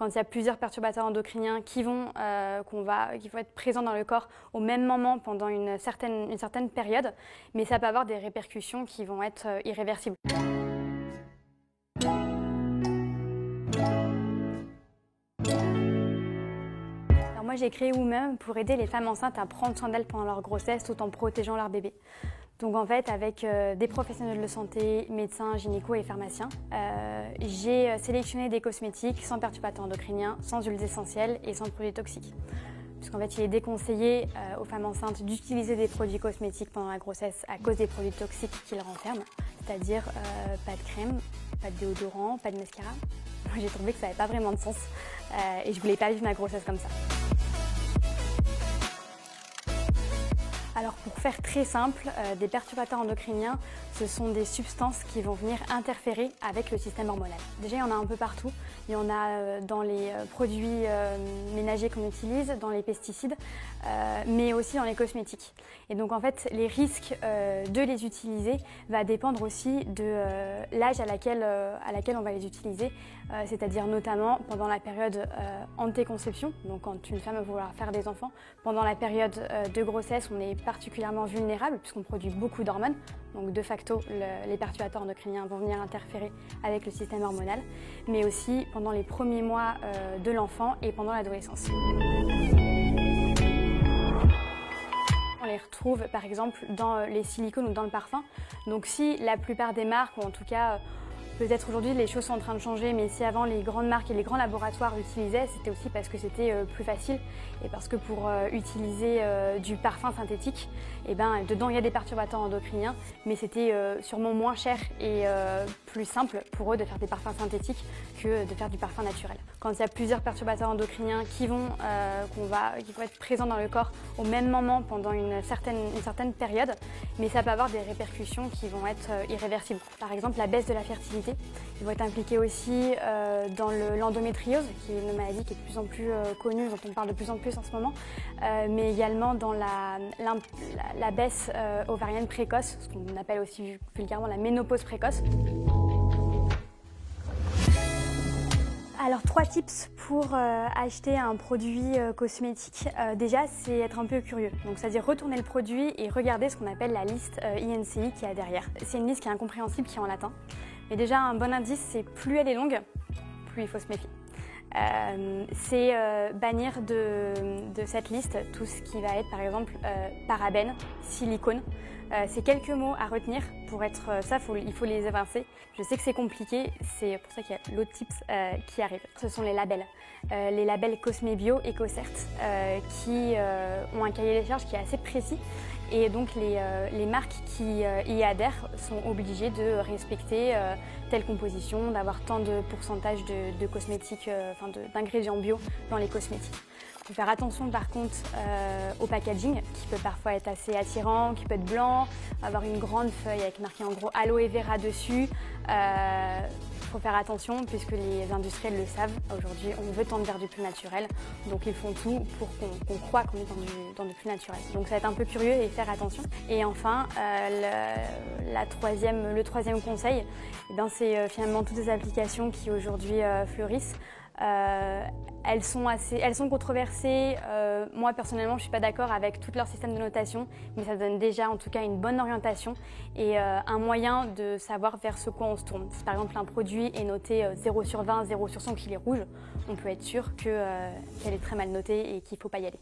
quand il y a plusieurs perturbateurs endocriniens qui vont être présents dans le corps au même moment pendant une certaine période, mais ça peut avoir des répercussions qui vont être irréversibles. Alors moi j'ai créé Woomem pour aider les femmes enceintes à prendre soin d'elles pendant leur grossesse tout en protégeant leur bébé. Donc en fait, avec des professionnels de santé, médecins, gynécos et pharmaciens, j'ai sélectionné des cosmétiques sans perturbateurs endocriniens, sans huiles essentielles et sans produits toxiques. Puisqu'en fait, il est déconseillé aux femmes enceintes d'utiliser des produits cosmétiques pendant la grossesse à cause des produits toxiques qu'ils renferment, c'est-à-dire pas de crème, pas de déodorant, pas de mascara. Moi, j'ai trouvé que ça n'avait pas vraiment de sens et je voulais pas vivre ma grossesse comme ça. Alors pour faire très simple, des perturbateurs endocriniens, ce sont des substances qui vont venir interférer avec le système hormonal. Déjà, il y en a un peu partout. Il y en a dans les produits ménagers qu'on utilise, dans les pesticides, mais aussi dans les cosmétiques. Et donc en fait, les risques de les utiliser va dépendre aussi de l'âge à laquelle on va les utiliser, c'est-à-dire notamment pendant la période antéconception, donc quand une femme va vouloir faire des enfants. Pendant la période de grossesse, on est particulièrement vulnérable puisqu'on produit beaucoup d'hormones. Donc de facto, les perturbateurs endocriniens vont venir interférer avec le système hormonal, mais aussi pendant les premiers mois de l'enfant et pendant l'adolescence. On les retrouve par exemple dans les silicones ou dans le parfum. Donc si la plupart des marques, ou en tout cas peut-être aujourd'hui les choses sont en train de changer, mais si avant les grandes marques et les grands laboratoires l'utilisaient, c'était aussi parce que c'était plus facile et parce que pour utiliser du parfum synthétique, dedans il y a des perturbateurs endocriniens, mais c'était sûrement moins cher et plus simple pour eux de faire des parfums synthétiques que de faire du parfum naturel. Quand il y a plusieurs perturbateurs endocriniens qui vont être présents dans le corps au même moment pendant une certaine période, mais ça peut avoir des répercussions qui vont être irréversibles. Par exemple, la baisse de la fertilité. Ils vont être impliqués aussi dans l'endométriose, qui est une maladie qui est de plus en plus connue, dont on parle de plus en plus en ce moment, mais également dans la baisse ovarienne précoce, ce qu'on appelle aussi vulgairement la ménopause précoce. Alors 3 tips pour acheter un produit cosmétique. Déjà, c'est être un peu curieux. Donc c'est-à-dire retourner le produit et regarder ce qu'on appelle la liste INCI qu'il y a derrière. C'est une liste qui est incompréhensible, qui est en latin. Mais déjà, un bon indice, c'est plus elle est longue, plus il faut se méfier. C'est bannir de cette liste tout ce qui va être par exemple parabènes, silicone. C'est quelques mots à retenir pour être ça, il faut les évincer. Je sais que c'est compliqué, c'est pour ça qu'il y a l'autre tips qui arrive. Ce sont les labels Cosmebio, EcoCert, qui ont un cahier des charges qui est assez précis. Et donc les marques qui y adhèrent sont obligées de respecter telle composition, d'avoir tant de pourcentage de cosmétiques, d'ingrédients bio dans les cosmétiques. Il faut faire attention par contre au packaging qui peut parfois être assez attirant, qui peut être blanc, avoir une grande feuille avec marqué en gros aloe vera dessus. Il faut faire attention puisque les industriels le savent. Aujourd'hui, on veut tendre vers du plus naturel, donc ils font tout pour qu'on croit qu'on est dans du plus naturel. Donc ça va être un peu curieux et faire attention. Et enfin, le troisième conseil, c'est finalement toutes ces applications qui aujourd'hui fleurissent. Elles sont controversées. Moi personnellement, je suis pas d'accord avec tout leur système de notation, mais ça donne déjà en tout cas une bonne orientation et un moyen de savoir vers ce quoi on se tourne. Si par exemple un produit est noté 0 sur 20, 0 sur 100 qu'il est rouge, on peut être sûr qu'elle est très mal notée et qu'il faut pas y aller.